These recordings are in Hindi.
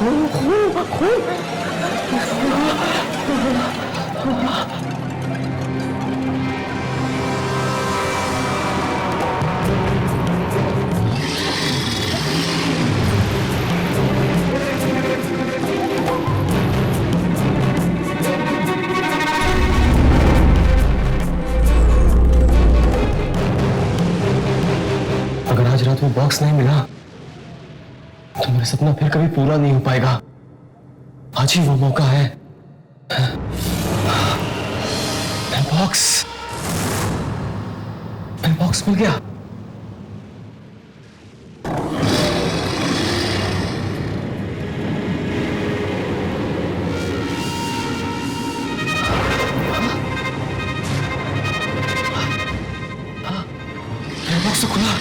खून खून खून। अगर आज रात में बॉक्स नहीं मिला तो मेरा सपना फिर कभी पूरा नहीं हो पाएगा। आज ही वो मौका है। बॉक्स मिल गया। बॉक्स तो खुला।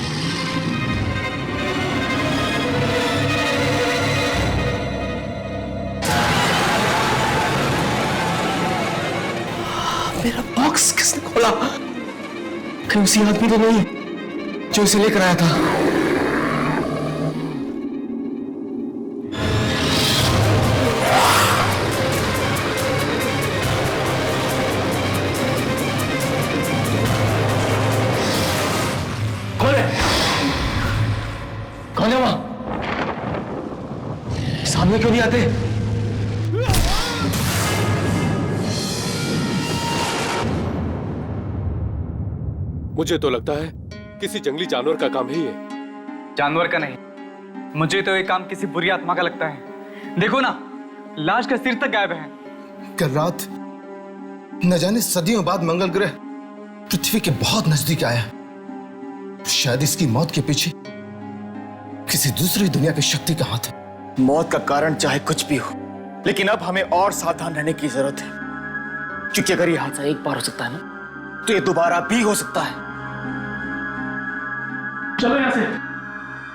मेरा बॉक्स किसने खोला? कहीं उसी आदमी तो नहीं जो इसे लेकर आया था? कौन है? कौन है वहां? सामने क्यों नहीं आते? मुझे तो लगता है किसी जंगली जानवर का काम ही है। जानवर का नहीं, मुझे तो ये काम किसी बुरी आत्मा का लगता है। देखो ना, लाश का सिर तक गायब है। कल रात न जाने सदियों बाद मंगल ग्रह पृथ्वी के बहुत नजदीक आया। शायद इसकी मौत के पीछे किसी दूसरी दुनिया की शक्ति का हाथ है। मौत का कारण चाहे कुछ भी हो, लेकिन अब हमें और सावधान रहने की जरूरत है, क्योंकि अगर ये हादसा एक बार हो सकता है ना, तो ये दोबारा भी हो सकता है। चलो यहाँ से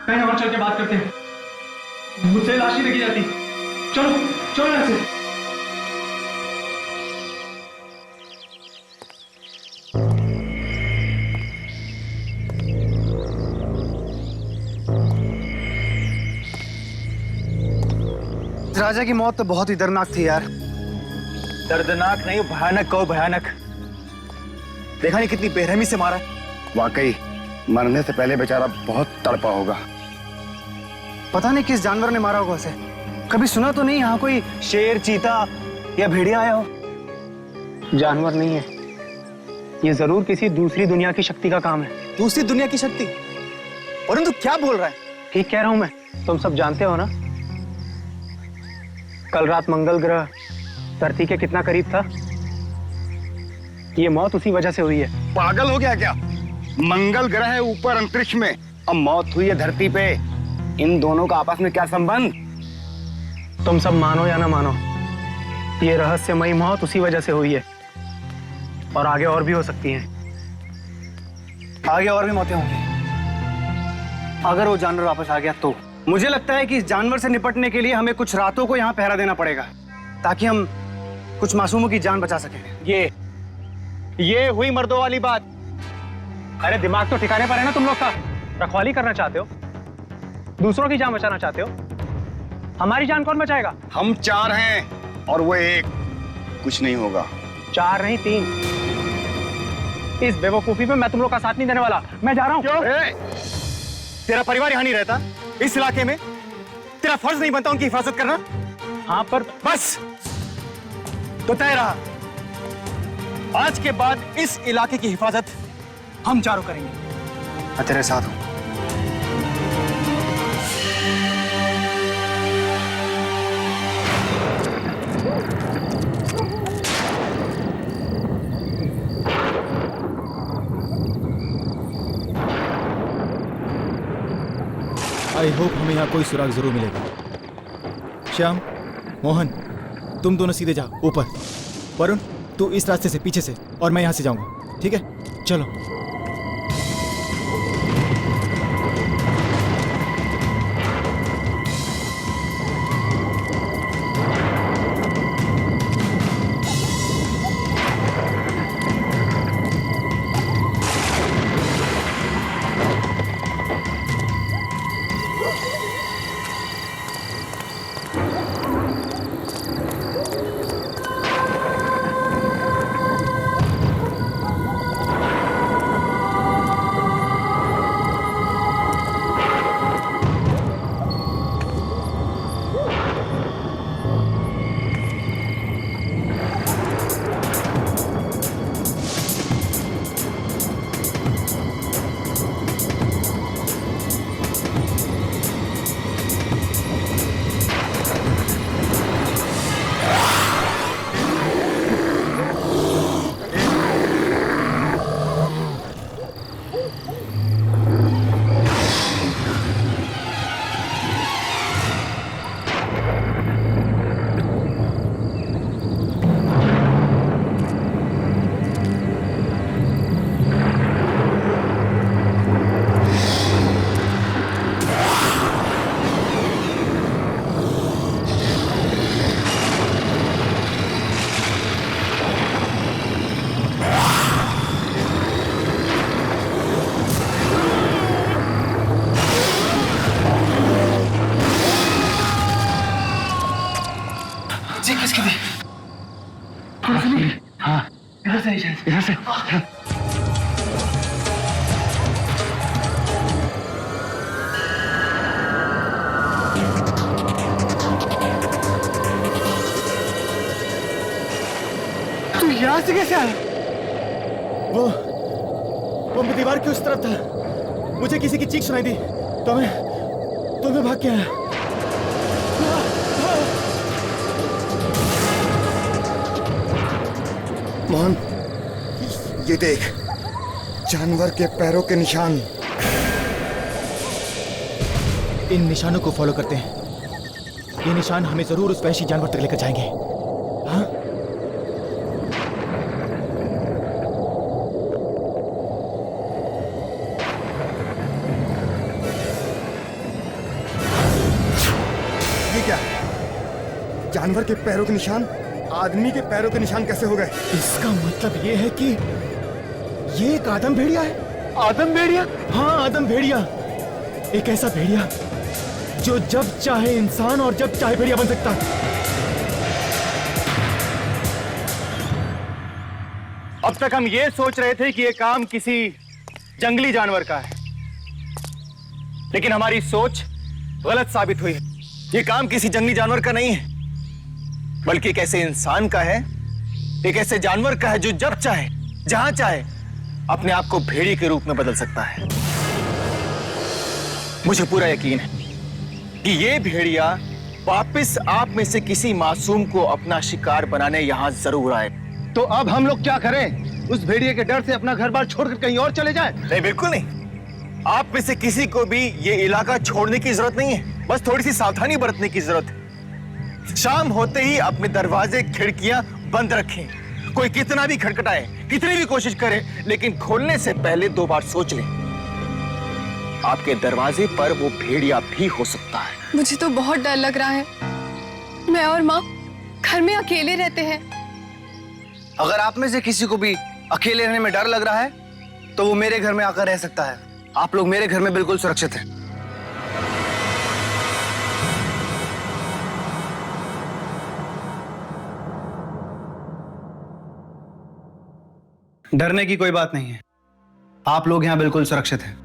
कहीं और चल के बात करते हैं। मुझसे लाश ही देखी जाती। चलो चलो यहाँ से। राजा की मौत तो बहुत ही दर्दनाक थी यार। दर्दनाक नहीं, भयानक कहो भयानक। देखा नहीं कितनी बेरहमी से मारा। वाकई मरने से पहले बेचारा बहुत तड़पा होगा। पता नहीं किस जानवर ने मारा होगा उसे। कभी सुना तो नहीं यहाँ कोई शेर, चीता या भेड़िया आया हो। जानवर नहीं है, ये जरूर किसी दूसरी दुनिया की शक्ति का काम है। दूसरी दुनिया की शक्ति? परंतु क्या बोल रहा है? ठीक कह रहा हूं मैं, तुम सब जानते हो ना, कल रात मंगल ग्रह धरती के कितना करीब था। ये मौत उसी वजह से हुई है। पागल हो गया क्या? मंगल ग्रह है ऊपर अंतरिक्ष में, अब मौत हुई है धरती पे। इन दोनों का आपस में क्या संबंध? तुम सब मानो या ना मानो, ये रहस्यमयी मौत उसी वजह से हुई है। और आगे और भी हो सकती हैं। आगे और भी मौतें होंगी अगर वो जानवर वापस आ गया तो। मुझे लगता है कि इस जानवर से निपटने के लिए हमें कुछ रातों को यहाँ पहरा देना पड़ेगा, ताकि हम कुछ मासूमों की जान बचा सकें। ये हुई मर्दों वाली बात। अरे दिमाग तो ठिकाने पर है ना तुम लोग का? रखवाली करना चाहते हो, दूसरों की जान बचाना चाहते हो। हमारी जान कौन बचाएगा? हम 4 हैं और वो 1। कुछ नहीं होगा। 4 नहीं 3। इस बेवकूफी पे मैं तुम लोग का साथ नहीं देने वाला। मैं जा रहा हूं। क्यों? तेरा परिवार यहाँ नहीं रहता इस इलाके में? तेरा फर्ज नहीं बनता उनकी हिफाजत करना? हाँ पर बस तो तय रहा, आज के बाद इस इलाके की हिफाजत हम चारों करेंगे। मैं तेरे साथ हूं। आई होप हमें यहाँ कोई सुराग जरूर मिलेगा। श्याम, मोहन, तुम दोनों सीधे जाओ ऊपर। वरुण, तू इस रास्ते से पीछे से, और मैं यहाँ से जाऊंगा। ठीक है, चलो। इसकी भी। हाँ इधर से इधर से। तू यहाँ से कैसे आया? वो दीवार की उस तरफ था। मुझे किसी की चीख सुनाई दी तो मैं भाग के आया। मोहन, ये देख, जानवर के पैरों के निशान। इन निशानों को फॉलो करते हैं। ये निशान हमें जरूर उस वहशी जानवर तक लेकर जाएंगे। हाँ? ये क्या? जानवर के पैरों के निशान आदमी के पैरों के निशान कैसे हो गए? इसका मतलब ये है कि ये एक आदम भेड़िया है। आदम भेड़िया? हाँ, आदम भेड़िया। एक ऐसा भेड़िया जो जब चाहे इंसान और जब चाहे भेड़िया बन सकता है। अब तक हम ये सोच रहे थे कि ये काम किसी जंगली जानवर का है, लेकिन हमारी सोच गलत साबित हुई। ये काम किसी जंगली जानवर का नहीं है, बल्कि एक ऐसे इंसान का है, एक ऐसे जानवर का है जो जब चाहे जहां चाहे अपने आप को भेड़िए के रूप में बदल सकता है। मुझे पूरा यकीन है कि ये भेड़िया वापस आप में से किसी मासूम को अपना शिकार बनाने यहां जरूर आए। तो अब हम लोग क्या करें? उस भेड़िए के डर से अपना घर बार छोड़कर कहीं और चले जाएं? नहीं, बिल्कुल नहीं। आप में से किसी को भी ये इलाका छोड़ने की जरूरत नहीं है, बस थोड़ी सी सावधानी बरतने की जरूरत है। शाम होते ही अपने दरवाजे खिड़कियां बंद रखें। कोई कितना भी खटखटाए, कितनी भी कोशिश करे, लेकिन खोलने से पहले 2 बार सोच लें। आपके दरवाजे पर वो भेड़िया भी हो सकता है। मुझे तो बहुत डर लग रहा है। मैं और माँ घर में अकेले रहते हैं। अगर आप में से किसी को भी अकेले रहने में डर लग रहा है तो वो मेरे घर में आकर रह सकता है। आप लोग मेरे घर में बिल्कुल सुरक्षित हैं। डरने की कोई बात नहीं है। आप लोग यहाँ बिल्कुल सुरक्षित हैं।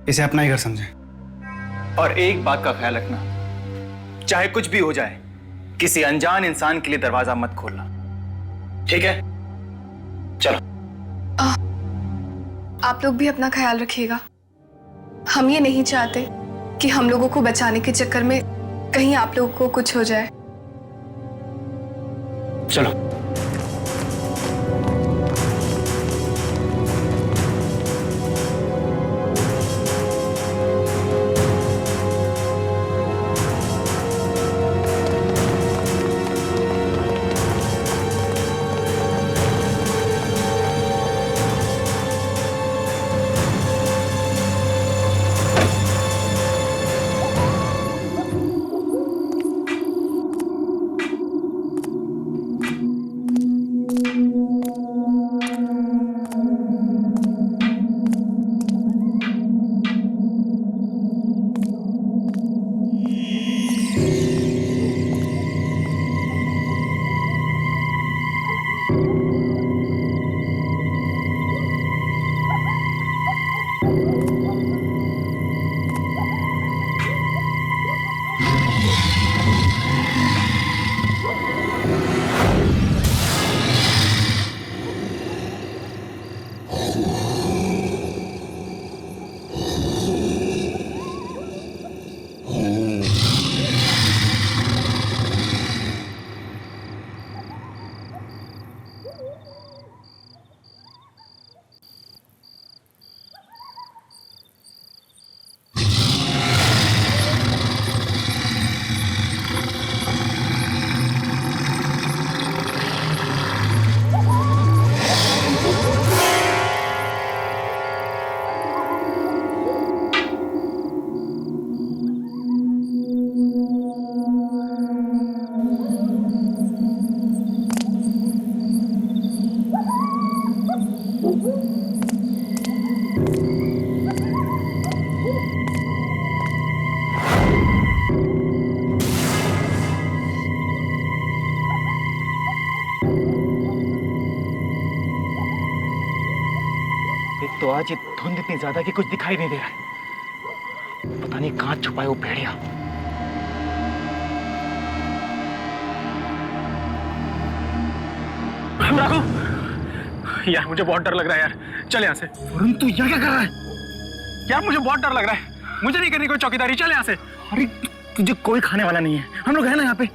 इसे अपना ही घर समझें। और एक बात का ख्याल रखना, चाहे कुछ भी हो जाए, किसी अनजान इंसान के लिए दरवाजा मत खोलना, ठीक है? चलो। आप लोग भी अपना ख्याल रखिएगा। हम ये नहीं चाहते कि हम लोगों को बचाने के चक्कर में कहीं आप लोगों को कुछ हो जाए। चलो। तो आज ये धुंध इतनी ज्यादा कि कुछ दिखाई नहीं दे रहा है। पता नहीं कहां छुपा है वो भेड़िया। राघव, यार मुझे बहुत डर लग रहा है यार, चल यहाँ से। वरुण तू यहाँ क्या कर रहा है? यार मुझे बहुत डर लग रहा है, मुझे नहीं करनी कोई चौकीदारी, चल यहाँ से। अरे तुझे कोई खाने वाला नहीं है, हम लोग हैं ना यहाँ पे।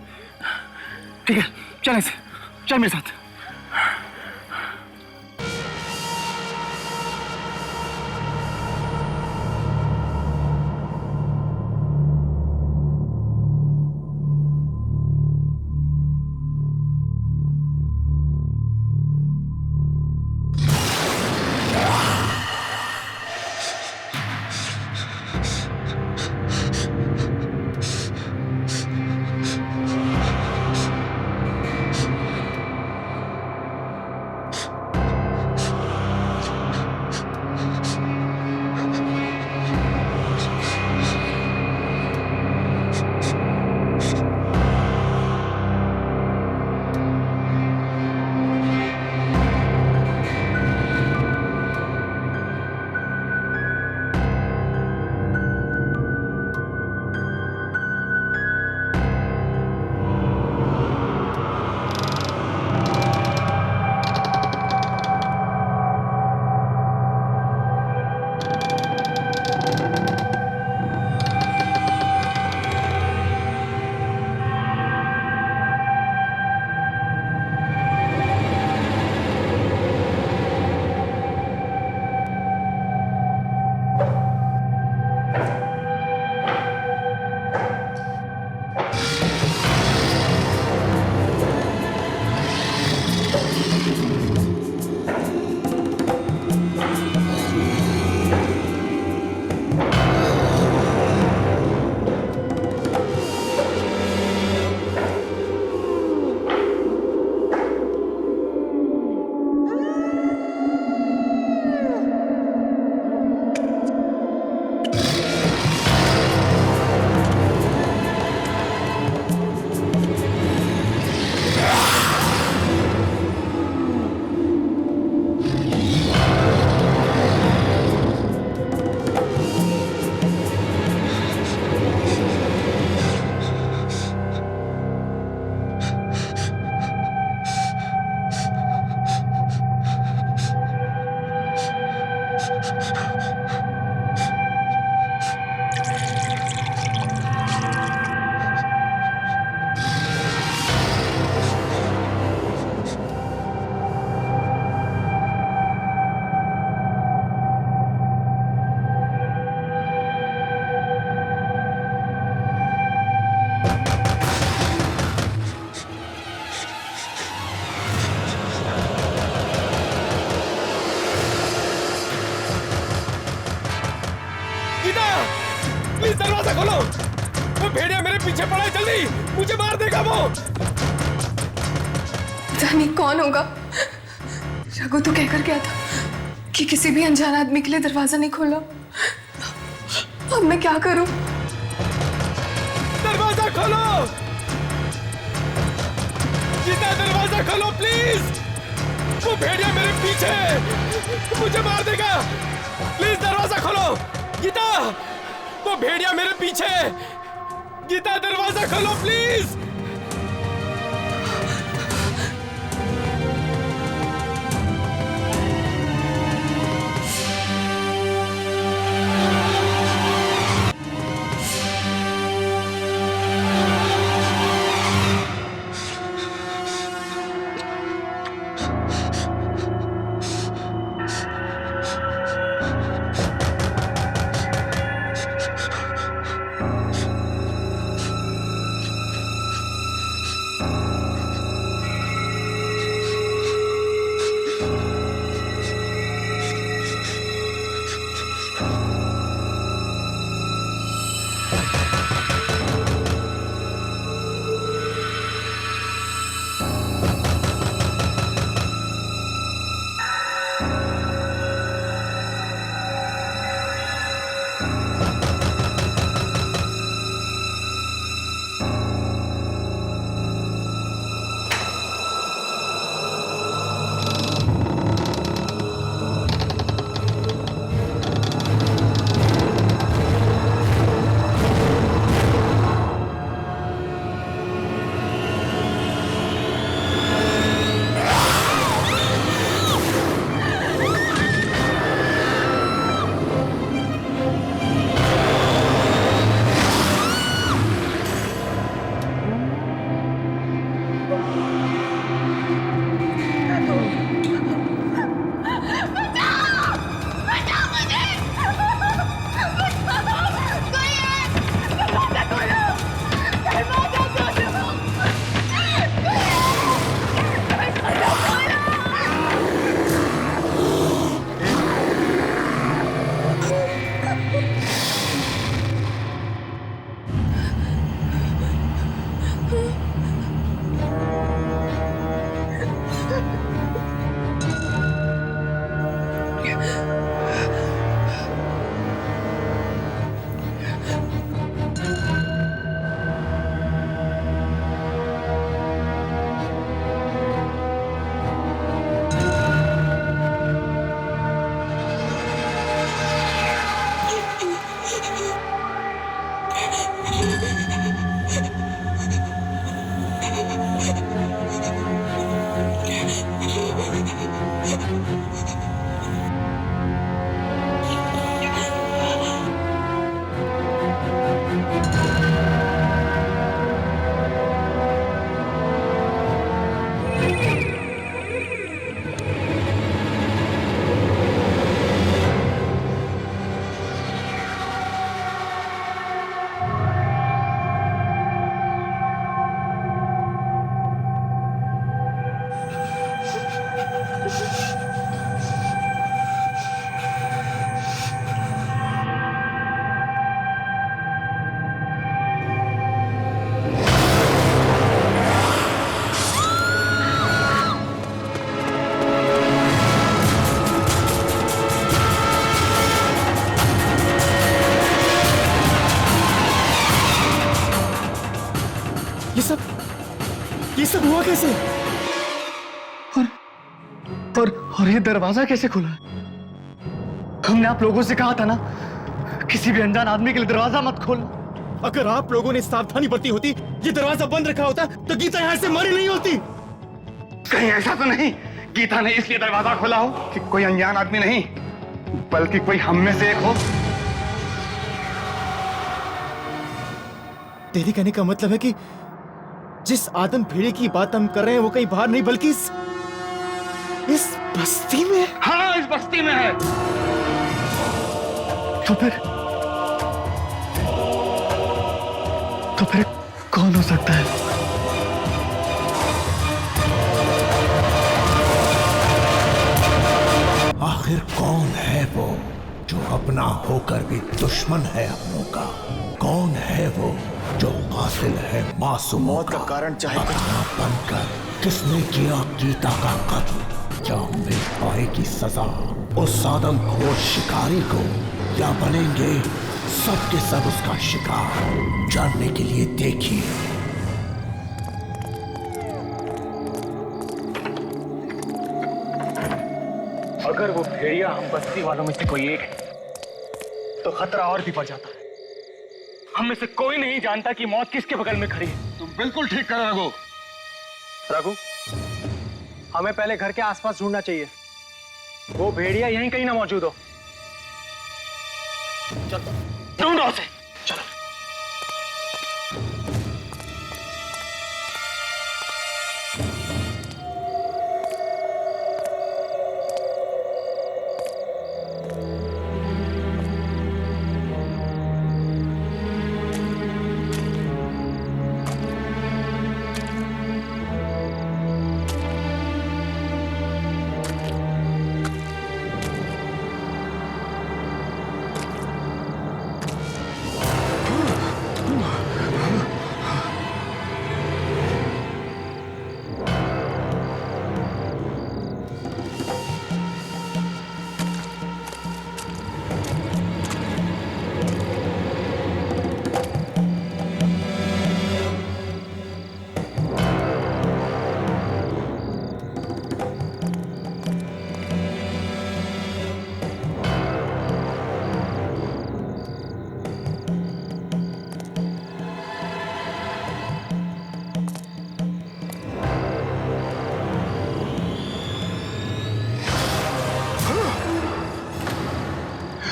ठीक है चल ऐसे, चल मेरे साथ। प्लीज दरवाजा खोलो, वो भेड़िया मेरे पीछे पड़ा है, जल्दी, मुझे मार देगा वो। जानी कौन होगा? रघु तो कहकर गया था कि किसी भी अनजान आदमी के लिए दरवाजा नहीं खोलना। अब मैं क्या करूं? दरवाजा खोलो गीता, दरवाजा खोलो प्लीज, वो भेड़िया मेरे पीछे है, मुझे मार देगा। प्लीज दरवाजा खोलो गीता, वो भेड़िया मेरे पीछे है। गीता दरवाजा खोलो प्लीज। ये सब हुआ कैसे? और ये दरवाजा कैसे खुला? हमने आप लोगों से कहा था ना, किसी भी अनजान आदमी के लिए दरवाजा मत खोलना। अगर आप लोगों ने सावधानी बरती होती, ये दरवाजा बंद रखा होता, तो गीता यहाँ से मरी नहीं होती। कहीं ऐसा तो नहीं गीता ने इसलिए दरवाजा खोला हो कि कोई अनजान आदमी नहीं, बल्कि कोई हम में से एक हो। तेरे कहने का मतलब है कि जिस आदम भेड़े की बात हम कर रहे हैं वो कहीं बाहर नहीं बल्कि इस बस्ती में। हाँ, इस बस्ती में है। तो फिर कौन हो सकता है? आखिर कौन है वो जो अपना होकर भी दुश्मन है अपनों का? कौन है वो जो कातिल है मासूमों मौत का कारण चाहे कुछ बनकर? किसने किया गीता का कत्ल? क्या मिल पाएगी सजा उस आदमखोर शिकारी को, या बनेंगे सब के सब उसका शिकार? जानने के लिए देखिए। अगर वो भेड़िया हम बस्ती वालों में से कोई एक है, तो खतरा और भी बढ़ जाता है। हम में से कोई नहीं जानता कि मौत किसके बगल में खड़ी है। तुम बिल्कुल ठीक कर रघु। रघु, हमें पहले घर के आसपास ढूंढना चाहिए। वो भेड़िया यहीं कहीं ना मौजूद हो। चलो ढूंढो उसे। चलो।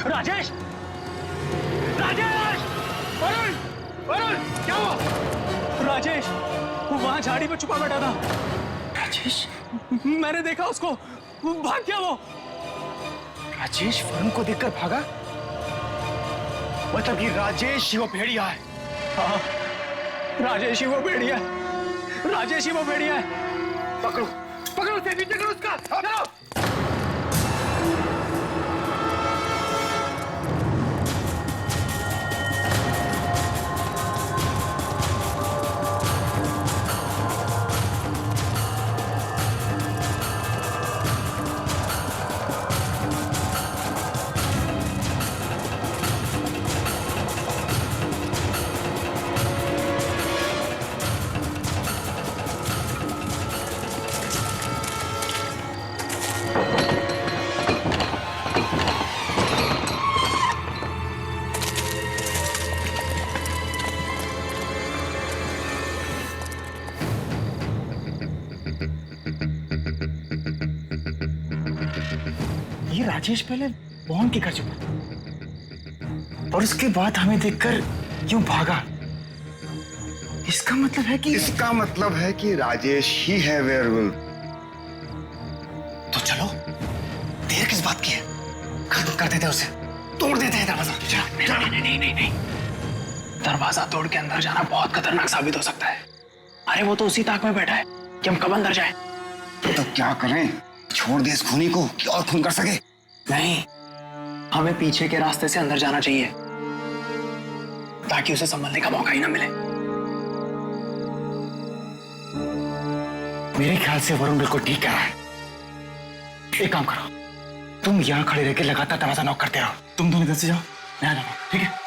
राजेश! राजेश! वरुण! वरुण! क्या हुआ? राजेश! वो वहां झाड़ी पे छुपा बैठा था। राजेश? मैंने देखा उसको। वो भाग गया वो। राजेश वरुण को देखकर भागा? मतलब कि राजेश ही वो भेड़िया है? हाँ, राजेश ही वो भेड़िया है। राजेश ही वो भेड़िया है। पकड़ो, पकड़ो उसे, पीछे करो उसका। चलो। ये राजेश पहले मोहन के घर छुपा और उसके बाद हमें देखकर क्यों भागा? इसका मतलब है कि राजेश ही है वेयरवुल्फ। तो चलो, देर किस बात की है? खत्म कर देते उसे, तोड़ देते हैं दरवाजा। नहीं। दरवाजा तोड़ के अंदर जाना बहुत खतरनाक साबित हो सकता है। अरे वो तो उसी ताक में बैठा है कि हम कब अंदर जाएं। तो क्या करें? छोड़ दे इस खूनी को कि और खून कर सके? नहीं, हमें पीछे के रास्ते से अंदर जाना चाहिए ताकि उसे संभलने का मौका ही ना मिले। मेरे ख्याल से वरुण बिल्कुल ठीक कह रहा है। एक काम करो, तुम यहां खड़े रह के लगातार दरवाजा नॉक करते रहो। तुम दोनों इधर से जाओ, मैं आ जाऊंगा। ठीक है?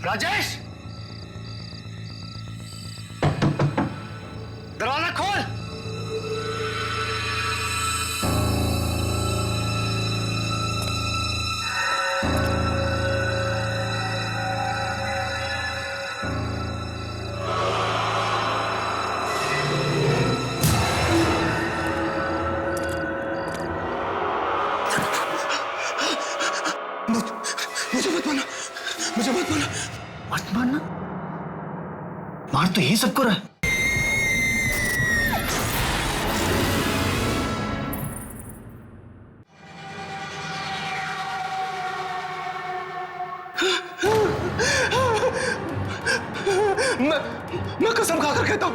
राजेश, दरवाजा खोल। मुझे मत मारना, मुझे मत मारना। मत मारना? मार तो यही सबको रहा है। मैं कसम खाकर कहता हूं,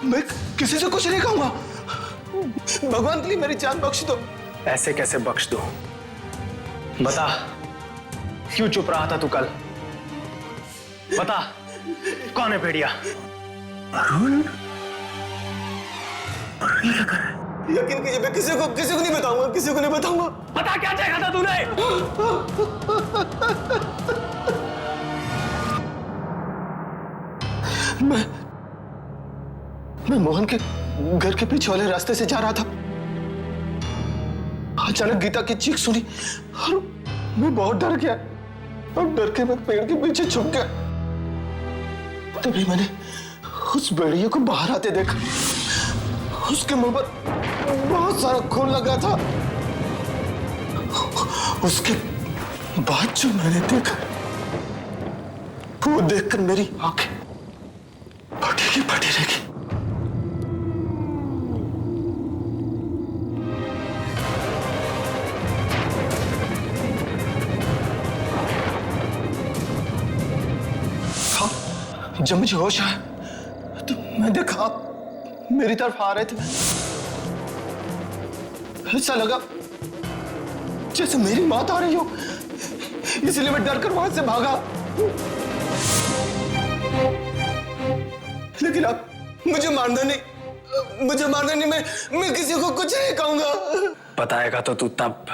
मैं किसी से कुछ नहीं कहूंगा। भगवान के लिए मेरी जान बख्श दो। ऐसे कैसे बख्श दो? बता, क्यों चुप रहा था तू कल? बता, कौन है भेड़िया? अरुण? अरुण क्या कर रहा है? यकीन कीजिए, मैं किसी को नहीं बताऊंगा, किसी को नहीं बताऊंगा। बता, क्या चाहा था तूने? मैं मोहन के घर के पीछे वाले रास्ते से जा रहा था। अचानक गीता की चीख सुनी और मैं बहुत डर गया और डर के मैं पेड़ के पीछे छुप गया। तभी मैंने उस भेड़िए को बाहर आते देखा। उसके मुंह पर बहुत सारा खून लगा था। उसके बाद जो मैंने देखा, वो देखकर मेरी आंखें फटी रहेगी। जब मुझे होश आया तो मैं देखा आप मेरी तरफ आ रहे थे। ऐसा लगा जैसे मेरी मौत आ रही हो, इसलिए मैं डर कर वहां से भागा। लेकिन आप मुझे मारना नहीं, मैं किसी को कुछ नहीं कहूंगा। बताएगा तो तू तब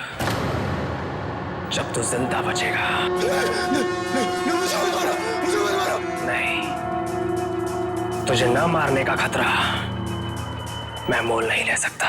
जब तू जिंदा बचेगा। मुझे मत मारो। नहीं, तुझे न मारने का खतरा मैं मोल नहीं ले सकता।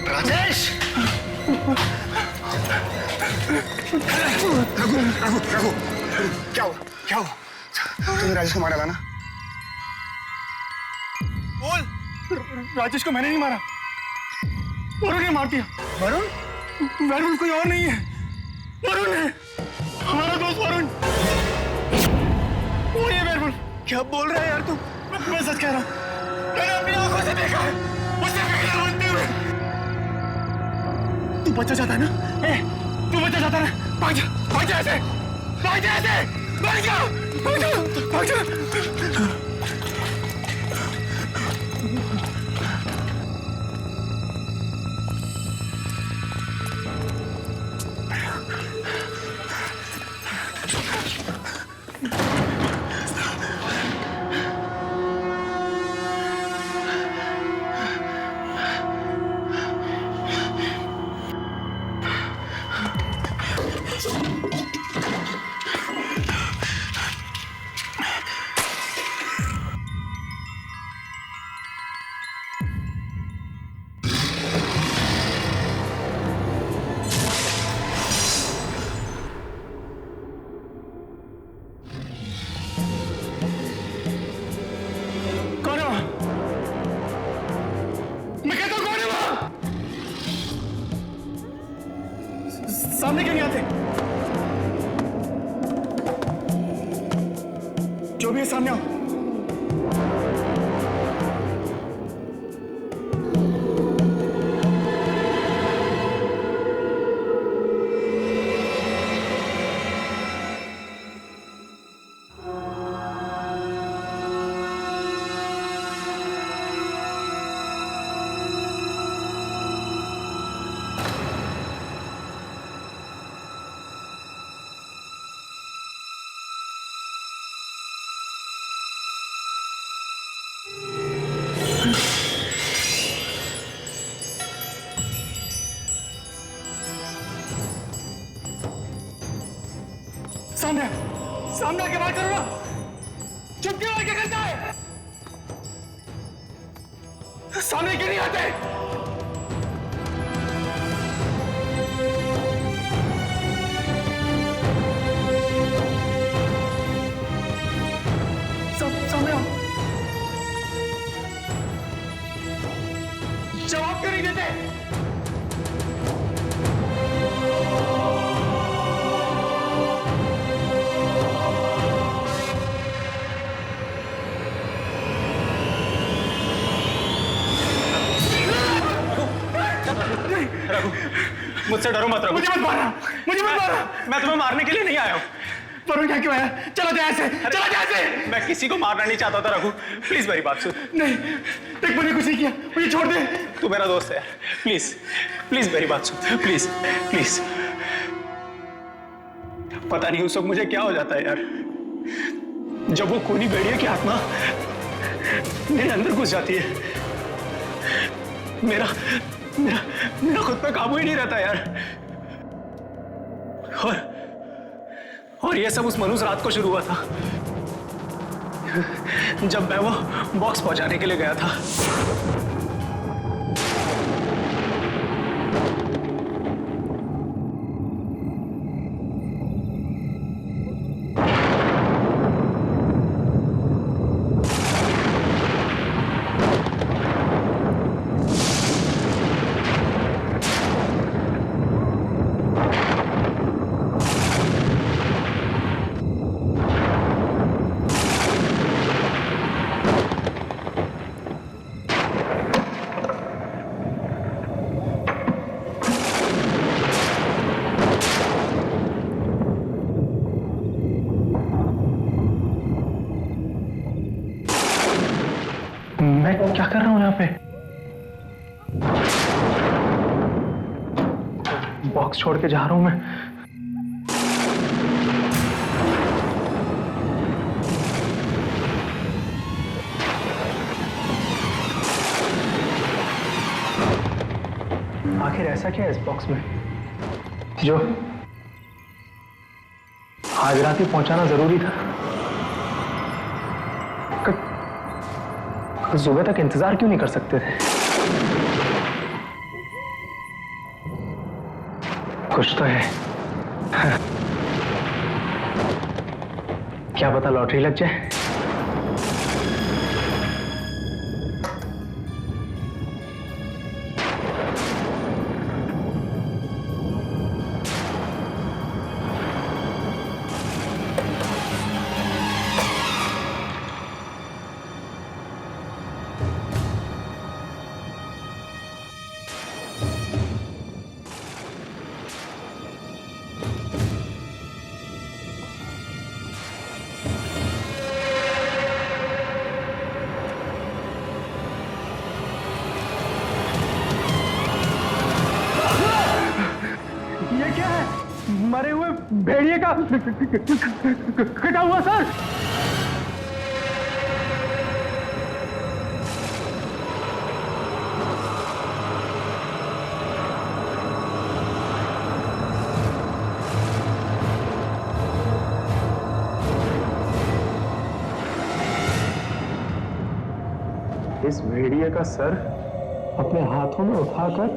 राजेश! रघु, क्या हुआ? तूने राजेश को मारा था ना? बोल। राजेश को मैंने नहीं मारा, वरुण ने मार दिया। वरुण कोई और नहीं है, वरुण है, हमारा दोस्त वरुण। वो ये वरुण। क्या बोल रहा है यार तू? मैं सच कह रहा हूँ, मैंने अपनी आंखों से देखा है उसे भेड़िया बनते हुए। तू बच्चा चाहता है ना? तू बच्चा चाहता है ना? भाग जा ऐसे, भाग जा। कौन है वहां? मैं कहता हूं कौन है वहां? सामने क्यों नहीं आते? जो भी है सामने आओ। सामने आके बात करो ना। चुप क्यों आके करता है? सामने क्यों नहीं आते? सामने आओ। जवाब क्यों नहीं देते? मुझसे डरो मत रघु। मुझे मत मारना, मुझे मत मारना। मैं तुम्हें मारने के लिए नहीं आया हूँ। वरुण यहाँ क्यों आया? चलो जा ऐसे, चलो जा ऐसे। मैं किसी को मारना नहीं चाहता था रघु, प्लीज मेरी बात सुन। नहीं, देख मैंने कुछ नहीं किया, मुझे छोड़ दे। तू मेरा दोस्त है, प्लीज प्लीज मेरी बात सुन, प्लीज प्लीज। पता नहीं उस वक्त मुझे क्या हो जाता है यार, जब वो खूनी भेड़िया की आत्मा मेरे अंदर घुस जाती है। मेरा मेरा मेरा खुद पे काबू ही नहीं रहता यार। और ये सब उस मनुष्य रात को शुरू हुआ था, जब मैं वो बॉक्स पहुंचाने के लिए गया था। मैं क्या कर रहा हूं यहाँ पे? बॉक्स छोड़ के जा रहा हूं मैं। आखिर ऐसा क्या है इस बॉक्स में जो आज रात ही पहुंचाना जरूरी था? सुबह तक इंतजार क्यों नहीं कर सकते थे? कुछ तो है। क्या पता लॉटरी लग जाए। मरे हुए भेड़िए का कटा हुआ सर। इस भेड़िए का सर अपने हाथों में उठाकर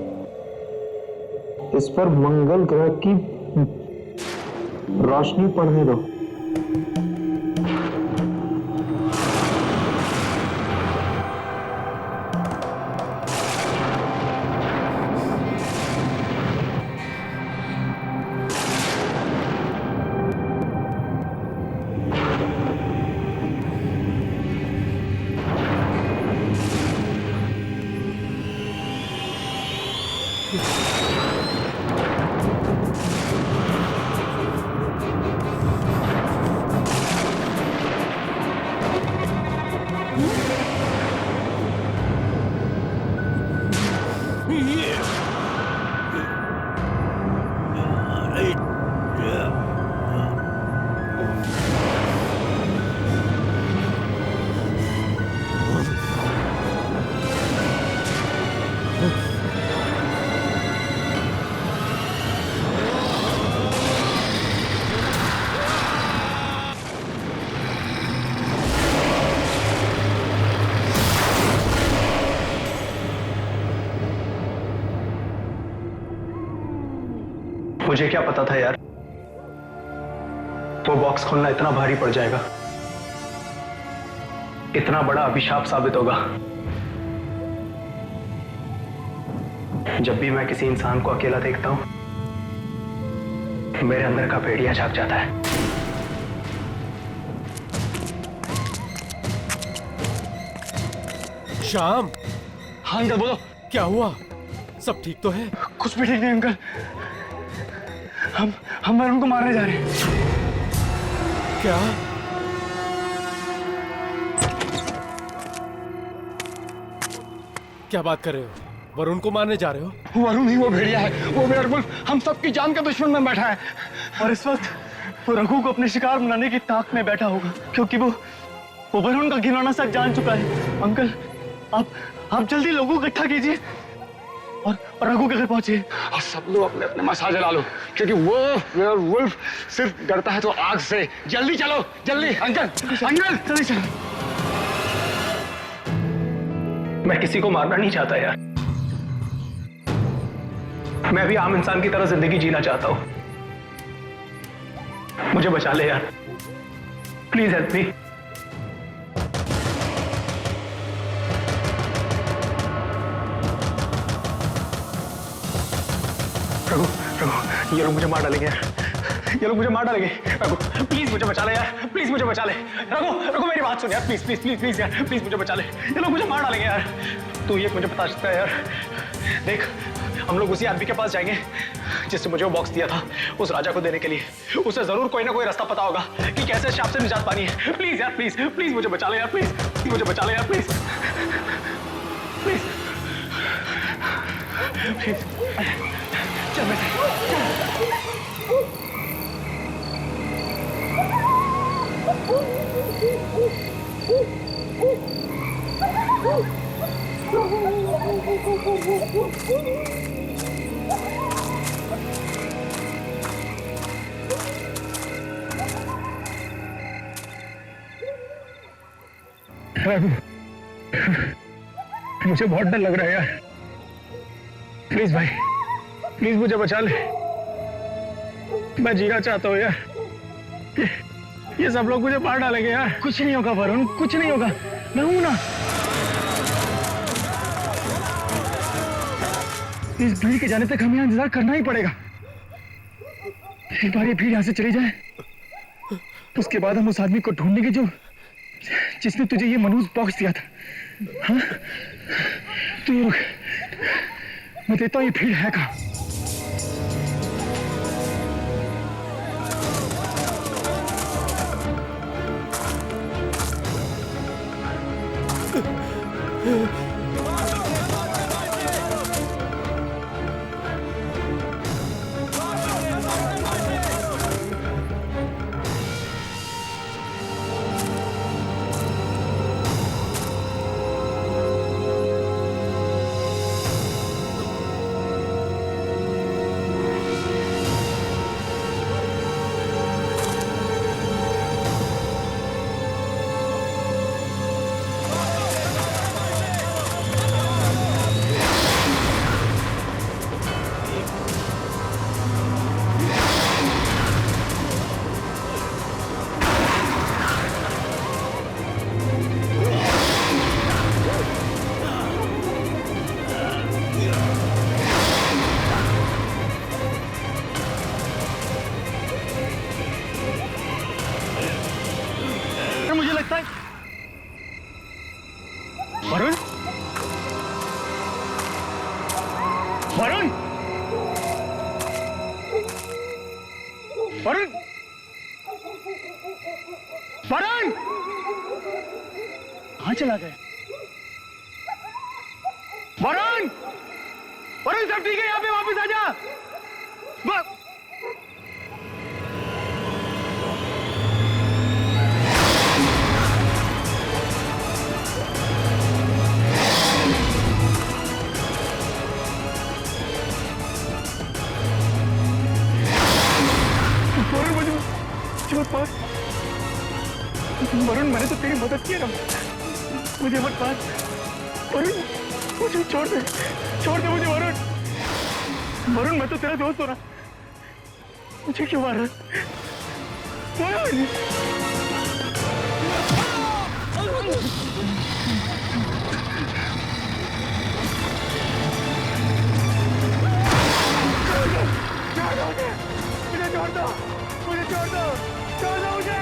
इस पर मंगल ग्रह की रोशनी पड़ने दो। मुझे क्या पता था यार, वो बॉक्स खोलना इतना भारी पड़ जाएगा, इतना बड़ा अभिशाप साबित होगा। जब भी मैं किसी इंसान को अकेला देखता हूं, मेरे अंदर का भेड़िया जाग जाता है। श्याम, हाँ अंकल बोलो। क्या हुआ? सब ठीक तो है? कुछ भी ठीक नहीं अंकल, हम वरुण को मारने जा रहे हैं। क्या? क्या बात कर रहे हो? वरुण को मारने जा रहे हो? वरुण ही वो भेड़िया है, वो वेयरवुल्फ हम सबकी जान का दुश्मन में बैठा है और इस वक्त वो रघु को अपने शिकार बनाने की ताक में बैठा होगा, क्योंकि वो वरुण का घिनौना सच जान चुका है। अंकल आप जल्दी लोगों को इकट्ठा कीजिए और रघु के घर पहुंचिए और सब लोग अपने अपने मसाज जला लो, क्योंकि वो वेयरवुल्फ सिर्फ डरता है तो आग से। जल्दी चलो, जल्दी। अंकल जल्दी चलो। मैं किसी को मारना नहीं चाहता यार, मैं भी आम इंसान की तरह जिंदगी जीना चाहता हूं। मुझे बचा ले यार, प्लीज हेल्प मी। रघु, ये लोग मुझे मार डालेंगे यार, ये लोग मुझे मार डालेंगे। रघु प्लीज मुझे बचा ले यार, प्लीज मुझे बचा ले। रघु मेरी बात सुन यार, प्लीज प्लीज प्लीज प्लीज यार, प्लीज मुझे बचा ले। ये लोग मुझे मार डालेंगे यार। तू ये मुझे बता सकता है यार? देख, हम लोग उसी आदमी के पास जाएंगे जिससे मुझे वो बॉक्स दिया था, उस राजा को देने के लिए। उसे जरूर कोई ना कोई रास्ता पता होगा कि कैसे शाप से निजात पानी है। प्लीज यार, प्लीज प्लीज मुझे बचा ले यार, प्लीज मुझे बचा ले यार, प्लीज प्लीज प्लीज। चल मैं मुझे बहुत डर लग रहा है यार, प्लीज भाई, प्लीज मुझे बचा ले। मैं जीना चाहता हूँ यार, ये सब लोग मुझे मार डालेंगे यार। कुछ नहीं होगा वरुण, कुछ नहीं होगा, मैं हूं ना। इस भीड़ के जाने तक हमें इंतजार करना ही पड़ेगा। एक बार ये भीड़ यहां से चली जाए, उसके बाद हम उस आदमी को ढूंढेंगे जिसने तुझे ये मनहूस बॉक्स दिया था। हाँ? तो ये रुक, मैं देता हूँ ये भीड़ है कहाँ। वरुण, वरुण, वरुण, वरुण, कहाँ चला गए? वरुण, वरुण सब ठीक है? यहाँ पे वापस आ जा। वरुण, मैंने तो तेरी मदद की ना, मुझे मत मार। वरुण, मुझे छोड़ दे मुझे वरुण। वरुण, मैं तो तेरा दोस्त हूँ ना, मुझे क्यों मार रहा है? वरुण, मुझे छोड़ दो, मुझे छोड़ दो, छोड़ दो मुझे।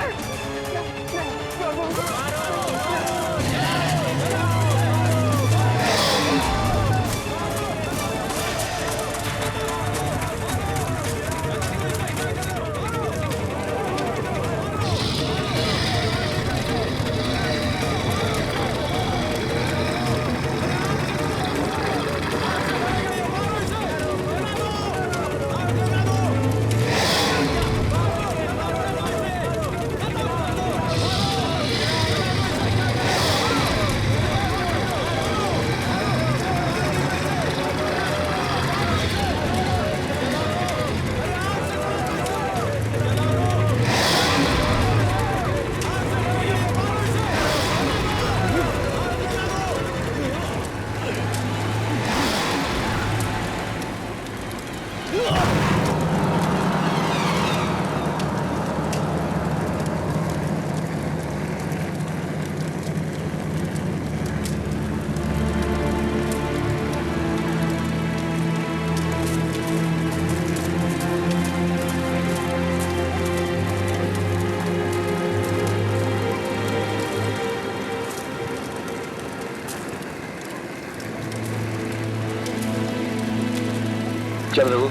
चल रघु,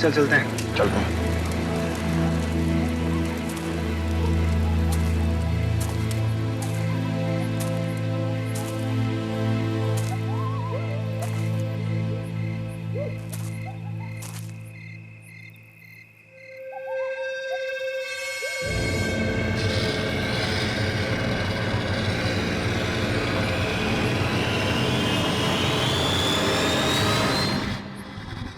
चल चलते हैं। चलते हैं।